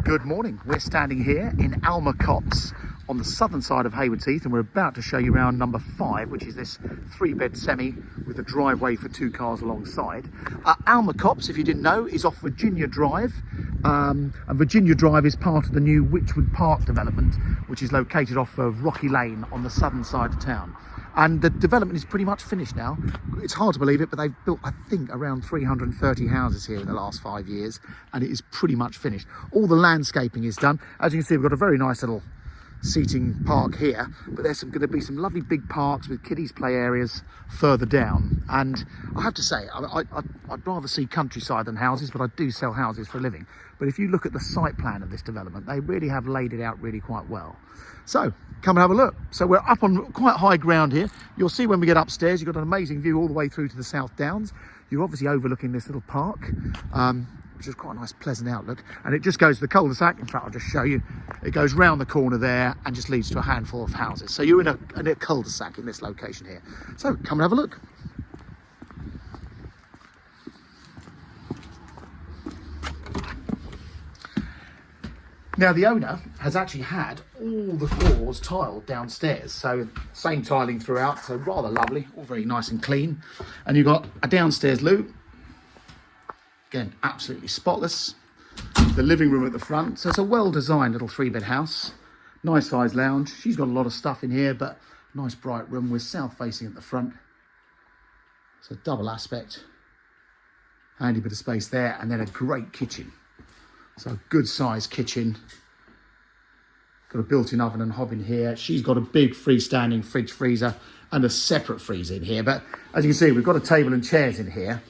Good morning. We're standing here in Alma Copse on the southern side of Haywards Heath, and we're about to show you around number 5, which is this 3-bed semi with a driveway for 2 cars alongside. Alma Copse, if you didn't know, is off Virginia Drive, and Virginia Drive is part of the new Witchwood Park development, which is located off of Rocky Lane on the southern side of town. And the development is pretty much finished now. It's hard to believe it, but they've built, I think, around 330 houses here in the last 5 years, and it is pretty much finished. All the landscaping is done. As you can see, we've got a very nice little seating park here, but there's going to be some lovely big parks with kiddies play areas further down. And I have to say, I'd rather see countryside than houses, but I do sell houses for a living. But if you look at the site plan of this development, they really have laid it out really quite well. So come and have a look. So we're up on quite high ground here. You'll see when we get upstairs, you've got an amazing view all the way through to the South Downs. You're obviously overlooking this little park, which is quite a nice pleasant outlook, and it just goes to the cul-de-sac. In fact, I'll just show you. It goes round the corner there and just leads to a handful of houses. So you're in a cul-de-sac in this location here. So come and have a look. Now the owner has actually had all the floors tiled downstairs, so same tiling throughout, so rather lovely, all very nice and clean. And you've got a downstairs loo. Again, absolutely spotless. The living room at the front. So it's a well-designed little 3-bed house. Nice sized lounge. She's got a lot of stuff in here, but nice bright room with south facing at the front. So double aspect. Handy bit of space there, and then a great kitchen. So a good sized kitchen. Got a built-in oven and hob in here. She's got a big freestanding fridge freezer and a separate freezer in here. But as you can see, we've got a table and chairs in here.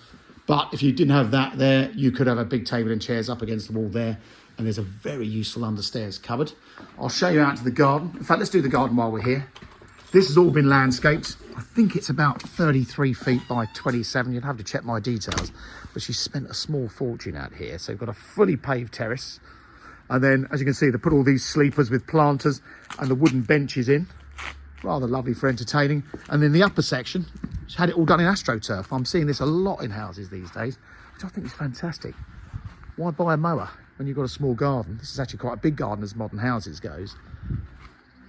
But if you didn't have that there, you could have a big table and chairs up against the wall there. And there's a very useful understairs cupboard. I'll show you out to the garden. In fact, let's do the garden while we're here. This has all been landscaped. I think it's about 33 feet by 27. You'd have to check my details. But she spent a small fortune out here. So you've got a fully paved terrace. And then, as you can see, they put all these sleepers with planters and the wooden benches in. Rather lovely for entertaining. And then the upper section, she had it all done in AstroTurf. I'm seeing this a lot in houses these days, which I think is fantastic. Why buy a mower when you've got a small garden? This is actually quite a big garden as modern houses goes.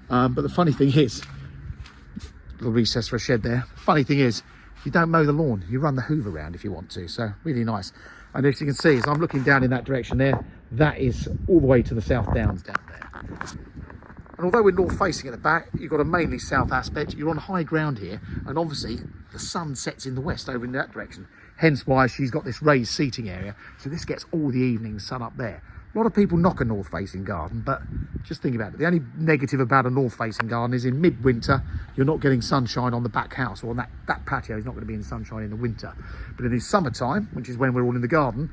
But the funny thing is, little recess for a shed there. Funny thing is, you don't mow the lawn. You run the hoover around if you want to. So really nice. And as you can see, as I'm looking down in that direction there, that is all the way to the South Downs down there. And although we're north facing at the back, you've got a mainly south aspect. You're on high ground here, and obviously the sun sets in the west over in that direction. Hence why she's got this raised seating area. So this gets all the evening sun up there. A lot of people knock a north facing garden, but just think about it. The only negative about a north facing garden is in midwinter, you're not getting sunshine on the back house, or on that patio is not going to be in sunshine in the winter. But in the summertime, which is when we're all in the garden,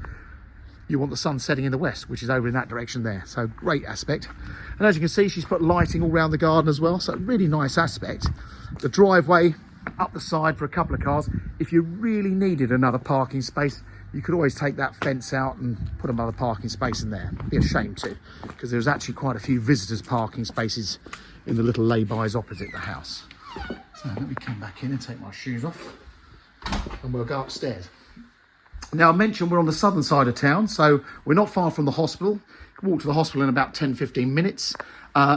you want the sun setting in the west, which is over in that direction there. So great aspect. And as you can see, she's put lighting all around the garden as well. So really nice aspect. The driveway up the side for a couple of cars. If you really needed another parking space, you could always take that fence out and put another parking space in there. It'd be a shame to, because there's actually quite a few visitors parking spaces in the little lay-bys opposite the house. So let me come back in and take my shoes off, and we'll go upstairs. Now, I mentioned we're on the southern side of town, so we're not far from the hospital. You can walk to the hospital in about 10-15 minutes.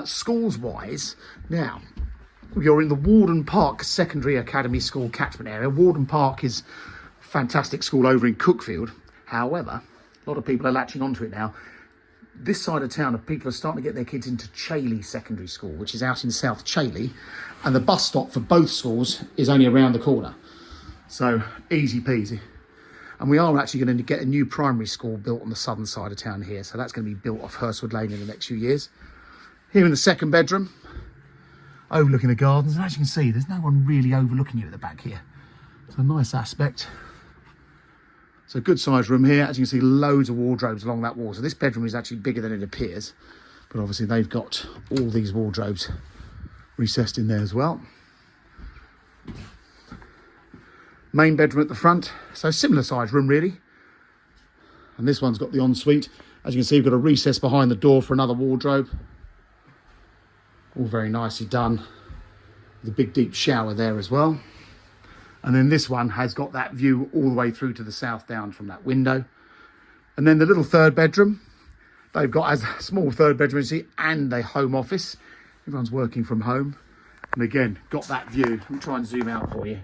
Schools-wise, now, you're in the Warden Park Secondary Academy School catchment area. Warden Park is a fantastic school over in Cookfield. However, a lot of people are latching onto it now. This side of town, people are starting to get their kids into Chailey Secondary School, which is out in South Chailey. And the bus stop for both schools is only around the corner. So, easy peasy. And we are actually going to get a new primary school built on the southern side of town here. So that's going to be built off Hurstwood Lane in the next few years. Here in the second bedroom, overlooking the gardens. And as you can see, there's no one really overlooking you at the back here. It's a nice aspect. So good sized room here. As you can see, loads of wardrobes along that wall. So this bedroom is actually bigger than it appears. But obviously they've got all these wardrobes recessed in there as well. Main bedroom at the front, so similar size room really. And this one's got the ensuite. As you can see, we've got a recess behind the door for another wardrobe. All very nicely done. With a big deep shower there as well. And then this one has got that view all the way through to the South Downs from that window. And then the little third bedroom. They've got a small third bedroom and a home office. Everyone's working from home. And again, got that view. Let me try and zoom out for you.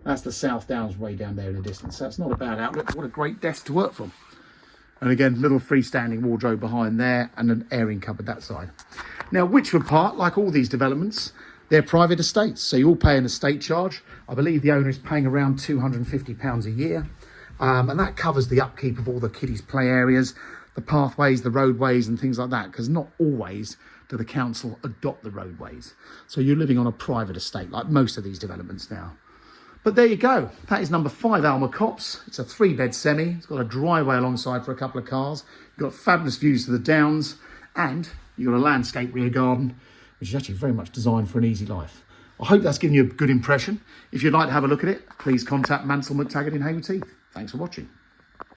That's the South Downs way down there in the distance. So it's not a bad outlook. What a great desk to work from. And again, little freestanding wardrobe behind there and an airing cupboard that side. Now, Witchwood Park, like all these developments, they're private estates. So you all pay an estate charge. I believe the owner is paying around £250 a year. And that covers the upkeep of all the kiddies' play areas, the pathways, the roadways and things like that. Because not always do the council adopt the roadways. So you're living on a private estate, like most of these developments now. But there you go. That is number 5 Alma Copse. It's a 3-bed semi. It's got a driveway alongside for a couple of cars. You've got fabulous views to the downs. And you've got a landscape rear garden, which is actually very much designed for an easy life. I hope that's given you a good impression. If you'd like to have a look at it, please contact Mansell McTaggart in Haywards Heath. Thanks for watching.